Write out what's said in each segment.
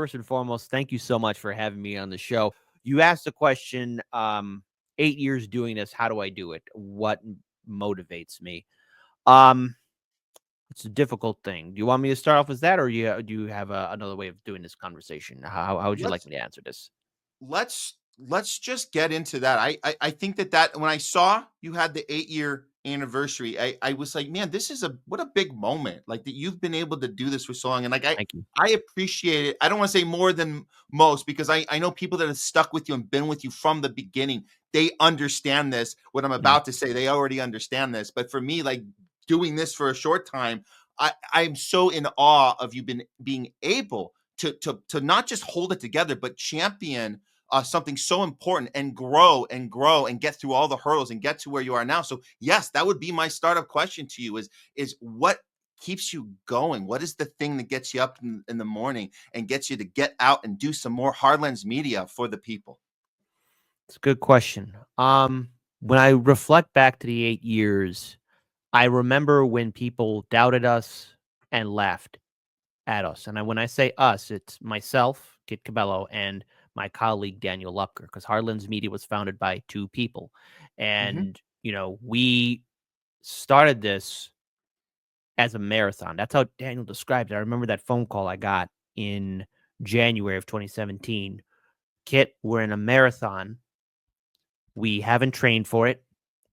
first and foremost, thank you so much for having me on the show. You asked the question, 8 years doing this, how do I do it? What motivates me? Um, it's a difficult thing. Do you want me to start off with that, or do you have another way of doing this conversation? How would you like Let's me to answer this? let's just get into that. I think that when I saw you had the 8-year anniversary, I was like, man, this is what a big moment. Like that you've been able to do this for so long. And like Thank you. I appreciate it. I don't want to say more than most because I know people that have stuck with you and been with you from the beginning. They understand this. What I'm Mm. about to say, they already understand this. But for me, like doing this for a short time, I'm so in awe of you being able to not just hold it together, but champion something so important and grow and grow and get through all the hurdles and get to where you are now. So yes, that would be my startup question to you: is what keeps you going? What is the thing that gets you up in the morning and gets you to get out and do some more hard lens media for the people? It's a good question. When I reflect back to the 8 years, I remember when people doubted us and laughed at us. And when I say us, it's myself, Kit Cabello, and my colleague Daniel Lupker, because Harlan's Media was founded by two people. Mm-hmm. And, we started this as a marathon. That's how Daniel described it. I remember that phone call I got in January of 2017. Kit, we're in a marathon. We haven't trained for it.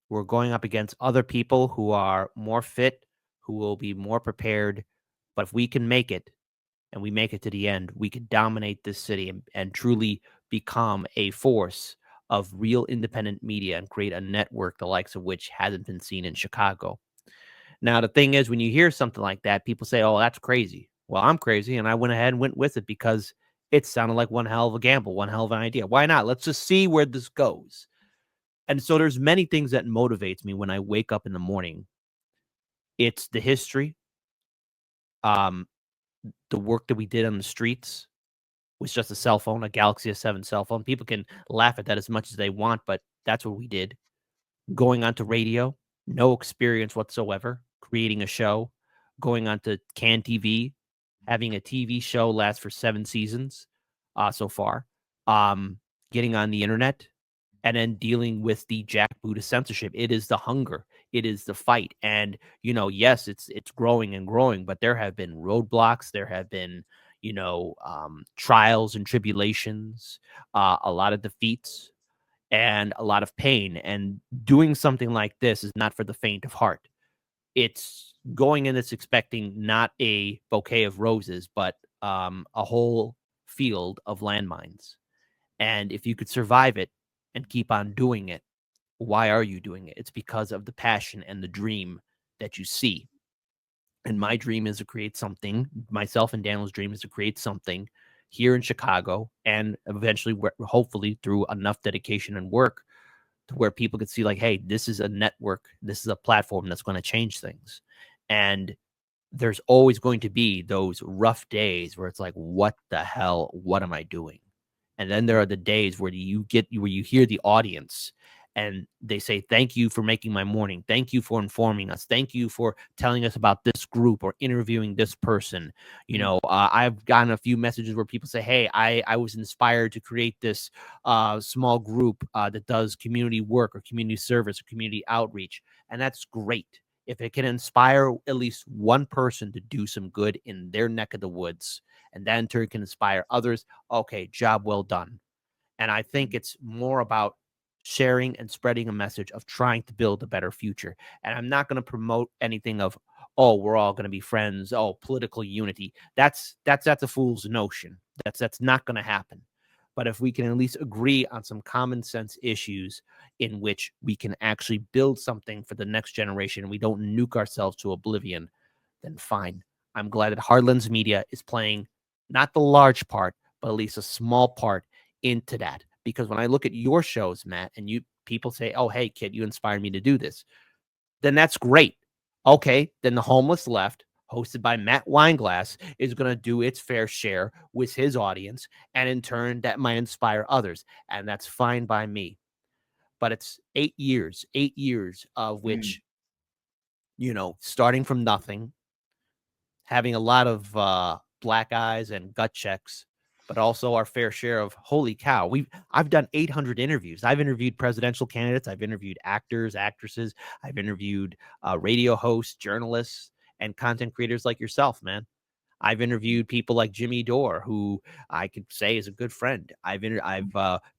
We're going up against other people who are more fit, who will be more prepared. But if we can make it, and we make it to the end, we could dominate this city and truly become a force of real independent media and create a network the likes of which hasn't been seen in Chicago. Now, the thing is, when you hear something like that, people say, oh, that's crazy. Well, I'm crazy. And I went ahead and went with it because it sounded like one hell of a gamble, one hell of an idea. Why not? Let's just see where this goes. And so there's many things that motivates me when I wake up in the morning. It's the history, um, the work that we did on the streets was just a cell phone, a Galaxy S7 cell phone. People can laugh at that as much as they want, but that's what we did. Going onto radio, no experience whatsoever, creating a show, going onto CAN TV, having a TV show last for 7 seasons so far, getting on the internet, and then dealing with the jackboot of censorship. It is the hunger. It is the fight. And, yes, it's growing and growing, but there have been roadblocks. There have been, trials and tribulations, a lot of defeats and a lot of pain. And doing something like this is not for the faint of heart. It's going in, it's expecting not a bouquet of roses, but a whole field of landmines. And if you could survive it and keep on doing it, why are you doing it? It's because of the passion and the dream that you see. And my dream is to create something. Myself and Daniel's dream is to create something here in Chicago, and eventually, hopefully, through enough dedication and work, to where people could see, like, hey, this is a network, this is a platform that's going to change things. And there's always going to be those rough days where it's like, what the hell? What am I doing? And then there are the days where you hear the audience and they say, thank you for making my morning. Thank you for informing us. Thank you for telling us about this group or interviewing this person. I've gotten a few messages where people say, hey, I was inspired to create this small group that does community work or community service or community outreach. And that's great. If it can inspire at least one person to do some good in their neck of the woods, and that in turn can inspire others, okay, job well done. And I think it's more about sharing and spreading a message of trying to build a better future. And I'm not going to promote anything of, oh, we're all going to be friends, oh, political unity. That's a fool's notion. That's not going to happen. But if we can at least agree on some common sense issues in which we can actually build something for the next generation and we don't nuke ourselves to oblivion, then fine. I'm glad that Hardlands Media is playing not the large part, but at least a small part into that. Because when I look at your shows, Matt, and people say, oh, hey, kid, you inspired me to do this, then that's great. Okay, then the Homeless Left, hosted by Matt Weinglass, is going to do its fair share with his audience. And in turn, that might inspire others. And that's fine by me. But it's 8 years of Mm. which, starting from nothing, having a lot of black eyes and gut checks, but also our fair share of holy cow. I've done 800 interviews. I've interviewed presidential candidates. I've interviewed actors, actresses. I've interviewed radio hosts, journalists, and content creators like yourself, man. I've interviewed people like Jimmy Dore, who I could say is a good friend. I've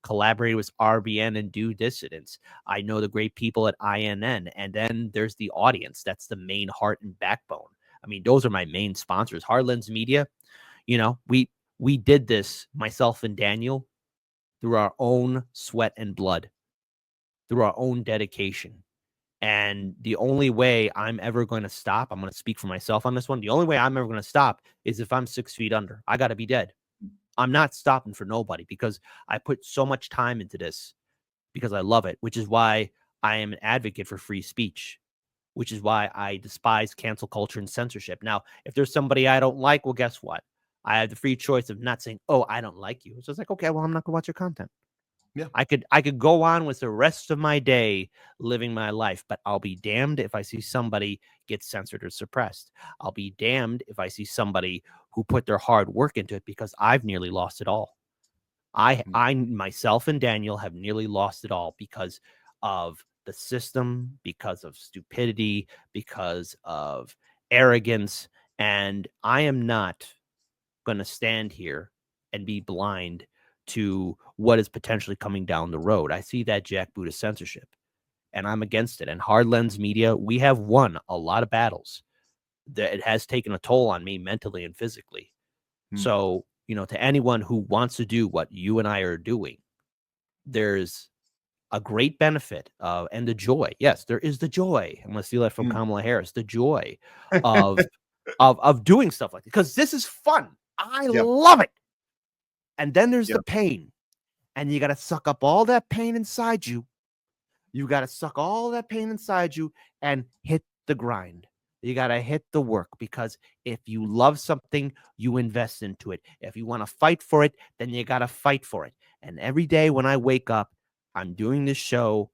collaborated with RBN and Do Dissidents. I know the great people at INN, and then there's the audience. That's the main heart and backbone. I mean, those are my main sponsors. Lens Media, you know, we did this, myself and Daniel, through our own sweat and blood, through our own dedication. And the only way I'm ever going to stop, I'm going to speak for myself on this one. The only way I'm ever going to stop is if I'm 6 feet under. I got to be dead. I'm not stopping for nobody because I put so much time into this because I love it, which is why I am an advocate for free speech, which is why I despise cancel culture and censorship. Now, if there's somebody I don't like, well, guess what? I have the free choice of not saying, oh, I don't like you. It's just like, okay, well, I'm not going to watch your content. Yeah. I could go on with the rest of my day living my life, but I'll be damned if I see somebody get censored or suppressed. I'll be damned if I see somebody who put their hard work into it, because I've nearly lost it all. I myself and Daniel have nearly lost it all because of the system, because of stupidity, because of arrogance, and I am not going to stand here and be blind to what is potentially coming down the road. I see that jackboot of censorship, and I'm against it. And Lens Media, we have won a lot of battles. That it has taken a toll on me mentally and physically. So, you know, to anyone who wants to do what you and I are doing, there's a great benefit and the joy. Yes, there is the joy. I'm going to steal that from Kamala Harris. The joy of doing stuff like this, because this is fun. I love it. And then there's the pain, and you got to suck up all that pain inside you. You got to suck all that pain inside you and hit the grind. You got to hit the work, because if you love something, you invest into it. If you want to fight for it, then you got to fight for it. And every day when I wake up, I'm doing this show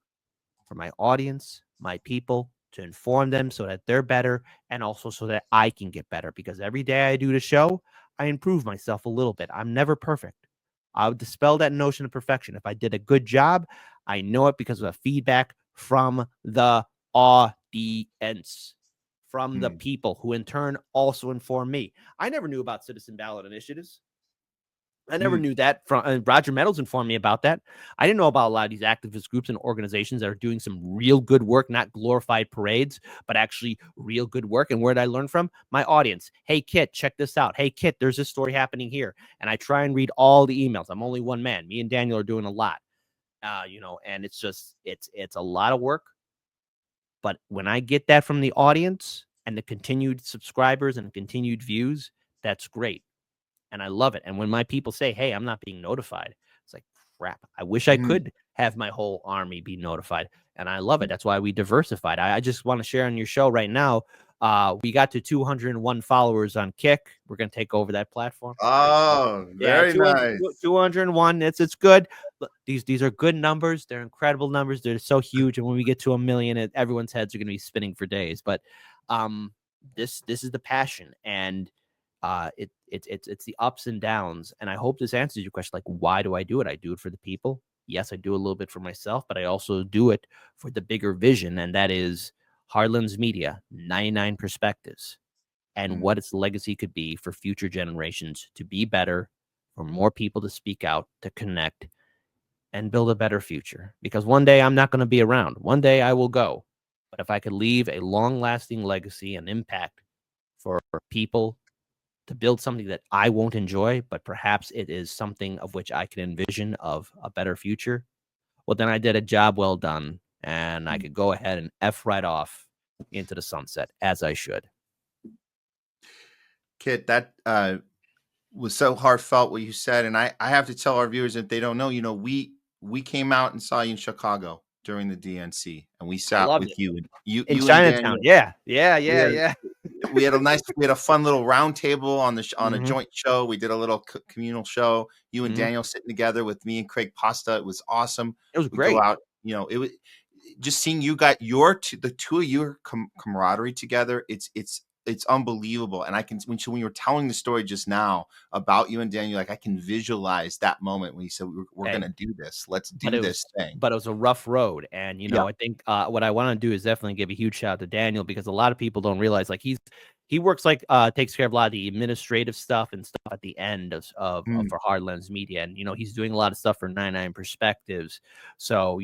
for my audience, my people, to inform them so that they're better, and also so that I can get better, because every day I do the show, I improve myself a little bit. I'm never perfect. I would dispel that notion of perfection. If I did a good job, I know it because of the feedback from the audience, from the people who in turn also inform me. I never knew about citizen ballot initiatives. I never knew that. From Roger Meadows informed me about that. I didn't know about a lot of these activist groups and organizations that are doing some real good work, not glorified parades, but actually real good work. And where did I learn from? My audience. Hey, Kit, check this out. Hey, Kit, there's this story happening here. And I try and read all the emails. I'm only one man. Me and Daniel are doing a lot, you know, and it's just, it's a lot of work. But when I get that from the audience and the continued subscribers and continued views, that's great. And I love it. And when my people say, hey, I'm not being notified, it's like, crap. I wish I could have my whole army be notified. And I love it. That's why we diversified. I just want to share on your show right now. We got to 201 followers on Kick. We're going to take over that platform. Oh, very nice. 201. It's good. These are good numbers. They're incredible numbers. They're so huge. And when we get to 1 million, everyone's heads are going to be spinning for days. But this is the passion. And it's the ups and downs. And I hope this answers your question. Like, why do I do it? I do it for the people. Yes, I do a little bit for myself, but I also do it for the bigger vision. And that is Lens Media, 99 perspectives, and what its legacy could be for future generations to be better, for more people to speak out, to connect, and build a better future. Because one day I'm not going to be around. One day I will go. But if I could leave a long-lasting legacy and impact for people, to build something that I won't enjoy, but perhaps it is something of which I can envision of a better future, well, then I did a job well done, and I could go ahead and F right off into the sunset, as I should. Kit, that was so heartfelt what you said. And I have to tell our viewers, if they don't know, you know, we came out and saw you in Chicago during the DNC, and we sat with you and you in and Chinatown. Daniel. Yeah. We had a fun little round table on a joint show. We did a little communal show. You and Daniel sitting together with me and Craig Pasta. It was awesome. It was we great. Go out, you know, it was just seeing you got the two of your camaraderie together. It's it's unbelievable. And I can, when you were telling the story just now about you and Daniel, like I can visualize that moment when you said we're Hey, gonna do this. Let's but do it this was thing. a rough road. And Yeah. I think what I want to do is definitely give a huge shout out to Daniel, because a lot of people don't realize, like, he works, like, takes care of a lot of the administrative stuff and stuff at the end of Mm, for Hard Lens Media. And he's doing a lot of stuff for 99 Perspectives. So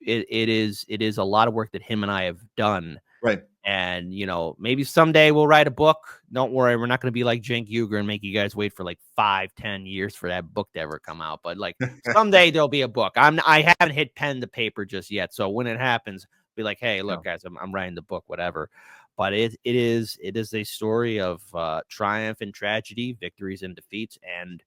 it is a lot of work that him and I have done. right. And maybe someday we'll write a book. Don't worry, we're not going to be like Cenk Uygur and make you guys wait for like 5-10 years for that book to ever come out. But like someday there'll be a book. I haven't hit pen to paper just yet. So when it happens, be like, hey, Yeah. look, guys, I'm writing the book, whatever. But it is a story of triumph and tragedy, victories and defeats. And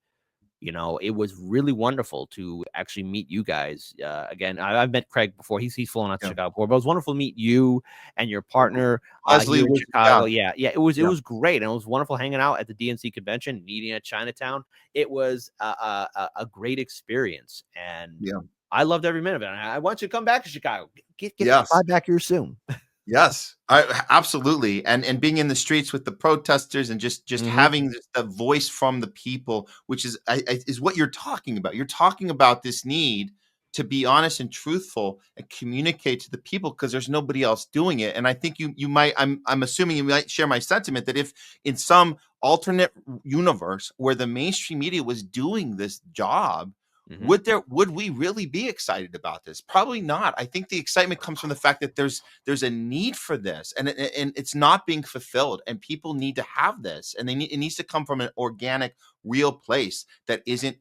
it was really wonderful to actually meet you guys again. I've met Craig before. He's flown out to Yeah. Chicago before, but it was wonderful to meet you and your partner Leslie here in was, yeah, Chicago. Yeah, yeah, it yeah, was great, and it was wonderful hanging out at the DNC convention, meeting at Chinatown. It was a great experience, and yeah. I loved every minute of it. I want you to come back to Chicago. Fly Yes. back here soon. Yes, absolutely, and being in the streets with the protesters and just Hmm. having the voice from the people, which is is what you're talking about. You're talking about this need to be honest and truthful and communicate to the people because there's nobody else doing it. And I think you might, I'm assuming you might share my sentiment that if in some alternate universe where the mainstream media was doing this job, Hmm. would we really be excited about this? Probably not. I think the excitement comes from the fact that there's a need for this, and it's not being fulfilled, and people need to have this, and it needs to come from an organic, real place that isn't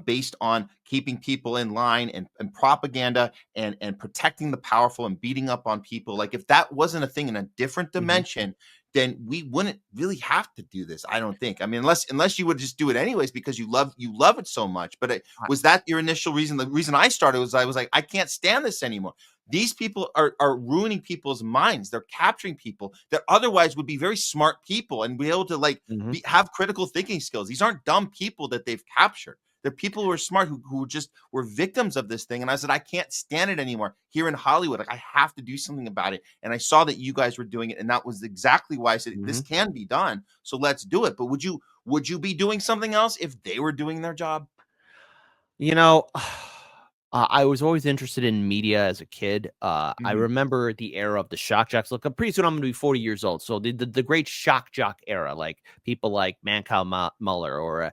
based on keeping people in line and propaganda and protecting the powerful and beating up on people. Like if that wasn't a thing in a different Hmm. dimension, then we wouldn't really have to do this. I don't think. I mean, unless you would just do it anyways because you love it so much. But was that your initial reason? The reason I started was I was like, I can't stand this anymore. These people are ruining people's minds. They're capturing people that otherwise would be very smart people and be able to like Hmm. have critical thinking skills. These aren't dumb people that they've captured. They're people who are smart who just were victims of this thing. And I said, I can't stand it anymore here in Hollywood. Like I have to do something about it. And I saw that you guys were doing it, and that was exactly why I said this Hmm. can be done. So let's do it. But would you be doing something else if they were doing their job? You know, I was always interested in media as a kid. I Mhm. remember the era of the shock jocks. Look, pretty soon I'm going to be 40 years old. So the great shock jock era, like people like Mancow Muller or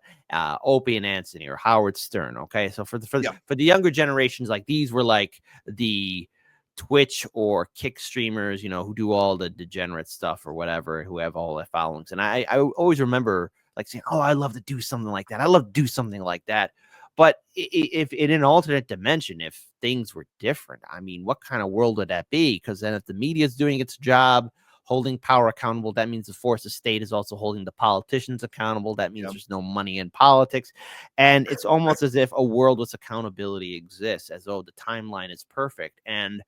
Opie and Anthony or Howard Stern. Okay, so Yeah. for the younger generations, like these were like the Twitch or Kick streamers, who do all the degenerate stuff or whatever, who have all their followings. And I always remember like saying, "Oh, I love to do something like that. I love to do something like that." But if in an alternate dimension, if things were different, I mean, what kind of world would that be? Because then if the media is doing its job, holding power accountable, that means the force of state is also holding the politicians accountable. That means Yeah. there's no money in politics. And it's almost as if a world with accountability exists, as though the timeline is perfect. And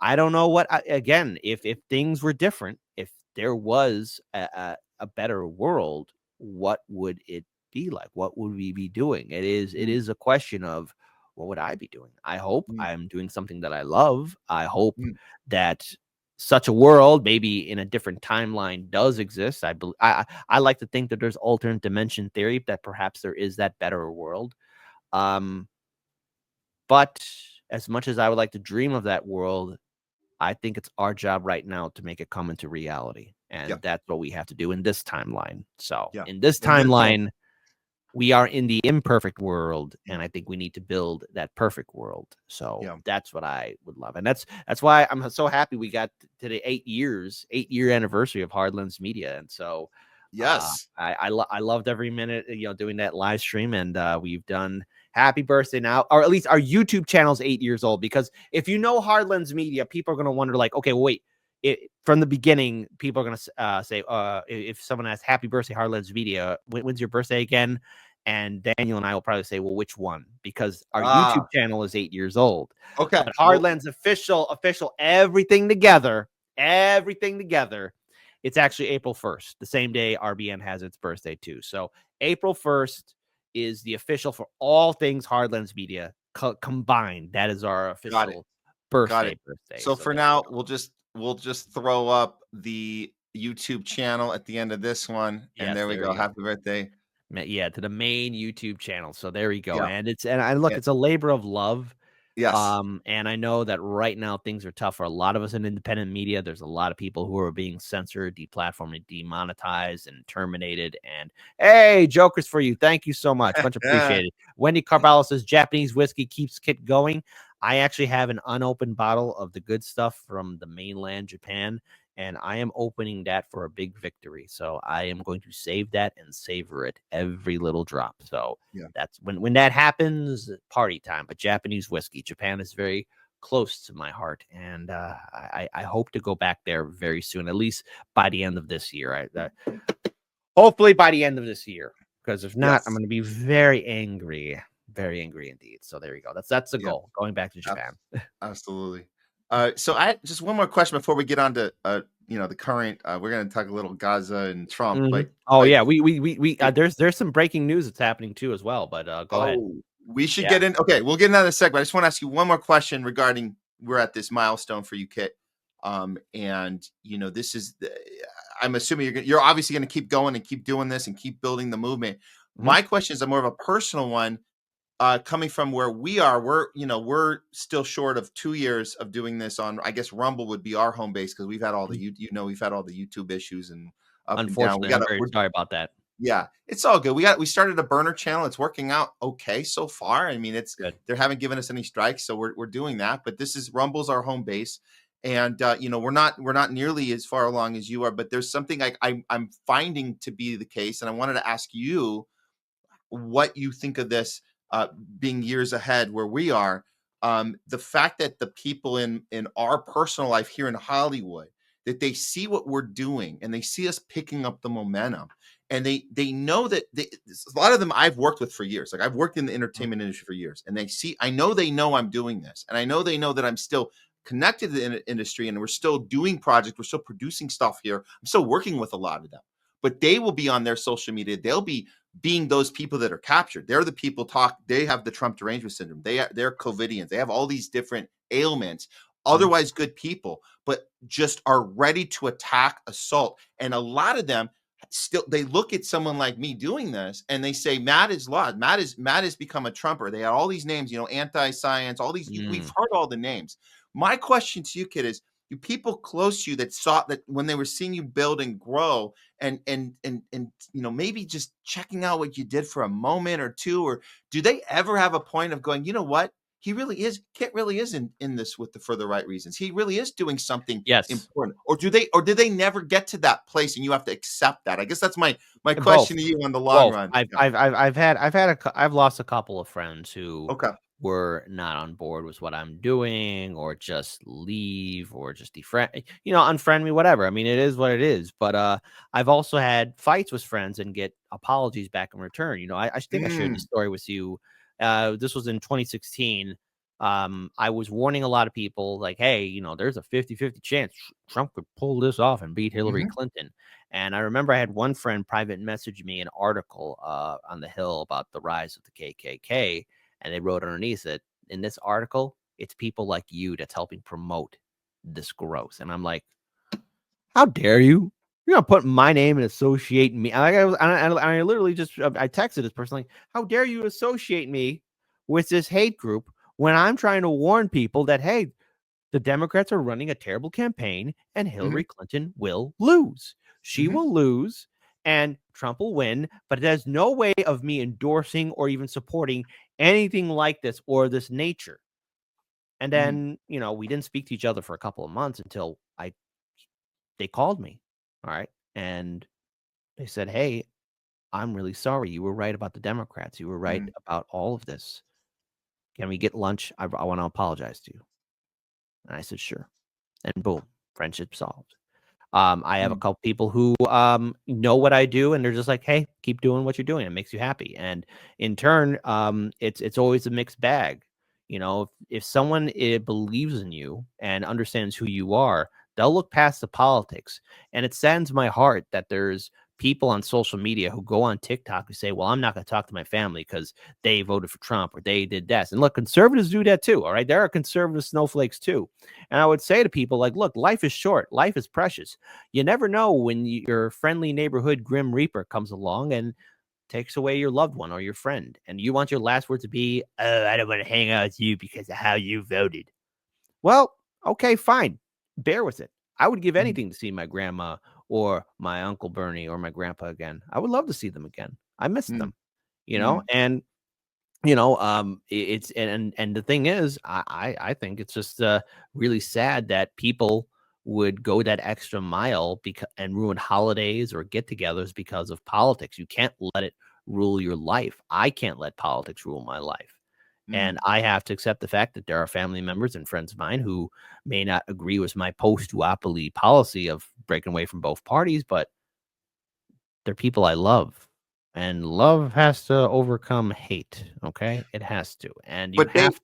I don't know again, if things were different, if there was a better world, what would it be like? What would we be doing? It Mm, is a question of what would I be doing? I hope mm, I'm doing something that I love. I hope mm. that such a world, maybe in a different timeline, does exist. I like to think that there's alternate dimension theory, that perhaps there is that better world. Um, but as much as I would like to dream of that world, I think it's our job right now to make it come into reality. Yeah. And that's what we have to do in this timeline. So, Yeah. in this And no. timeline, we are in the imperfect world. Yeah. And I think we need to build that perfect world. So, Yeah. that's what I would love. And that's why I'm so happy we got to the 8 year anniversary of Hard Lens Media. And so, Yes. I loved every minute, doing that live stream, and we've done happy birthday now, or at least our YouTube channel's 8 years old. Because if you know Hard Lens Media, people are gonna wonder, like, okay, well, wait, from the beginning, people are gonna say, if someone asks happy birthday, Hard Lens Media, when's your birthday again? And Daniel and I will probably say, well, which one? Because our YouTube Ah. channel is 8 years old, Okay. but Hard Well. Lens official, everything together, it's actually April 1st, the same day RBN has its birthday too. So April 1st is the official for all things Hard Lens Media combined. That is our Got it. official Got it. birthday. So So for there you now, go. we'll just throw up the YouTube channel at the end of this one. And Yes, there we there go. we go. Happy birthday. Yeah, to the main YouTube channel. So there we go. Yeah. And I look, Yeah. it's a labor of love. Yes. And I know that right now things are tough for a lot of us in independent media. There's a lot of people who are being censored, deplatformed, and demonetized and terminated. And hey, jokers for you. Thank you so much. Much appreciated. Wendy Carvalho says Japanese whiskey keeps KIT going. I actually have an unopened bottle of the good stuff from the mainland Japan, and I am opening that for a big victory. So I am going to save that and savor it every little drop. So Yeah. that's when that happens, party time. But Japanese whiskey, Japan is very close to my heart, and I hope to go back there very soon, at least by the end of this year. Hopefully by the end of this year, because if not, I'm Yes. going to be very angry indeed. So there you go. That's the Yeah. goal. Going back to Japan. Absolutely. So I just one more question before we get on to the current. We're going to talk a little Gaza and Trump, Mhm. but Oh like, yeah, we there's some breaking news that's happening too as well. But go ahead. oh, we should Yeah. get in. Okay, we'll get into the segment. I just want to ask you one more question regarding we're at this milestone for you, Kit. And this is I'm assuming you're obviously going to keep going and keep doing this and keep building the movement. Mhm. My question is a more of a personal one. Coming from where we are, we're still short of 2 years of doing this on. I guess Rumble would be our home base because we've had all the we've had all the YouTube issues and up and down. Unfortunately, I'm very sorry about that. Yeah, it's all good. We started a burner channel. It's working out okay so far. I mean, Good. they haven't given us any strikes, so we're doing that. But this is Rumble's our home base, and we're not nearly as far along as you are. But there's something I'm finding to be the case, and I wanted to ask you what you think of this being years ahead where we are. The fact that the people in our personal life here in Hollywood, that they see what we're doing and they see us picking up the momentum, and they know that a lot of them I've worked with for years. Like I've worked in the entertainment industry for years, and they know I'm doing this, and I know they know that I'm still connected to the industry, and we're still doing projects, we're still producing stuff here. I'm still working with a lot of them, but they will be on their social media. They'll be being those people that are captured. They're the people they have the Trump derangement syndrome. They're COVIDians. They have all these different ailments, Mhm. otherwise good people, but just are ready to attack, assault. And a lot of them still, they look at someone like me doing this and they say, Matt is lost. Matt has become a Trumper. They have all these names, anti-science, all these, we've Mm. heard all the names. My question to you, kid, is you people close to you that saw that when they were seeing you build and grow and maybe just checking out what you did for a moment or two, or do they ever have a point of going, you know what, Kit really is in this for the right reasons, he really is doing something Yes, important, or did they never get to that place and you have to accept that? I guess that's my both. question to you on the long Both. run. Yeah. I've lost a couple of friends who Okay. were not on board with what I'm doing, or just leave, or just unfriend me, whatever. I mean, it is what it is. But I've also had fights with friends and get apologies back in return. I think I shared this Mm, story with you. This was in 2016. I was warning a lot of people, like, hey, there's a 50-50 chance Trump could pull this off and beat Hillary mhm, Clinton. And I remember I had one friend private message me an article on the Hill about the rise of the KKK, and they wrote underneath it, in this article, it's people like you that's helping promote this growth. And I'm like, how dare you? You're gonna put my name and associate me. I literally just I texted this person like, how dare you associate me with this hate group when I'm trying to warn people that, hey, the Democrats are running a terrible campaign and mhm, Hillary Clinton will lose. She mhm, will lose and Trump will win, but there's no way of me endorsing or even supporting anything like this or this nature. And mhm, then, we didn't speak to each other for a couple of months until they called me. All right. And they said, hey, I'm really sorry. You were right about the Democrats. You were right mhm, about all of this. Can we get lunch? I want to apologize to you. And I said, sure. And boom, friendship solved. I have a mhm, couple people who know what I do, and they're just like, "Hey, keep doing what you're doing. It makes you happy." And in turn, it's always a mixed bag. If someone believes in you and understands who you are, they'll look past the politics. And it saddens my heart that there's people on social media who go on TikTok who say, well, I'm not going to talk to my family because they voted for Trump or they did this. And look, conservatives do that too. All right. There are conservative snowflakes too. And I would say to people like, look, life is short. Life is precious. You never know when your friendly neighborhood Grim Reaper comes along and takes away your loved one or your friend. And you want your last word to be, oh, I don't want to hang out with you because of how you voted. Well, okay, fine. Bear with it. I would give anything to see my grandma or my Uncle Bernie or my grandpa again. I would love to see them again. I miss them, and it's and the thing is, I think it's just really sad that people would go that extra mile and ruin holidays or get-togethers because of politics. You can't let it rule your life. I can't let politics rule my life. And I have to accept the fact that there are family members and friends of mine who may not agree with my post-duopoly policy of breaking away from both parties, but they're people I love. And love has to overcome hate. Okay. It has to. And you But they have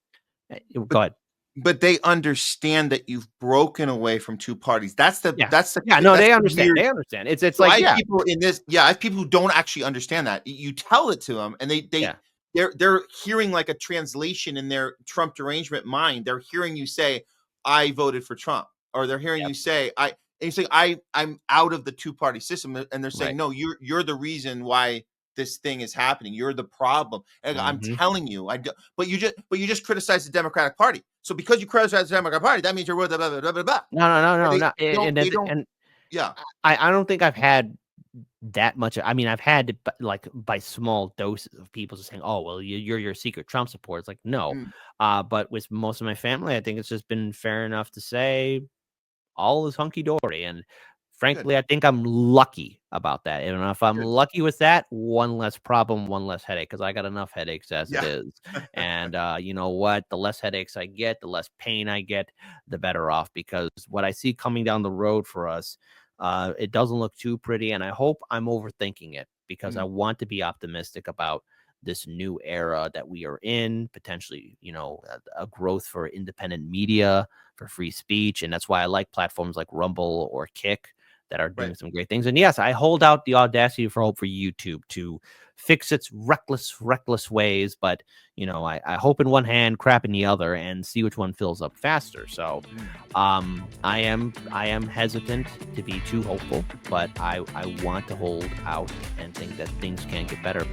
go ahead. but they understand that you've broken away from two parties. That's the Yeah. that's the Yeah. No, that's they the understand. weird. They understand. It's So like, I have yeah. people in this. Yeah, I have people who don't actually understand that. You tell it to them, and Yeah. they're hearing like a translation in their Trump derangement mind. They're hearing you say, "I voted for Trump," or they're hearing Yep. you say, "I." And you say, I'm out of the two party system," and they're saying, Right. "No, you're the reason why this thing is happening. You're the problem." And I'm Mm-hmm. telling you, but you just criticize the Democratic Party. So because you criticize the Democratic Party, that means you're blah blah blah blah blah. blah. No. And No. they don't. Yeah, I don't think I've had that much. I mean, I've had it, like by small doses of people just saying, "Oh, well, you're your secret Trump supporter." It's like, no. mm, But with most of my family, I think it's just been fair enough to say all is hunky dory. And good. frankly, I think I'm lucky about that. And if I'm Good. lucky with that, one less problem, one less headache, because I got enough headaches as it Yeah. is. And you know what? The less headaches I get, the less pain I get, the better off. Because what I see coming down the road for us, it doesn't look too pretty. And I hope I'm overthinking it because I Mm, want to be optimistic about this new era that we are in, potentially, a growth for independent media, for free speech. And that's why I like platforms like Rumble or Kick that are doing right. some great things. And yes, I hold out the audacity for hope for YouTube to fix its reckless ways. But, I hope in one hand, crap in the other, and see which one fills up faster. So I am hesitant to be too hopeful, but I want to hold out and think that things can get better.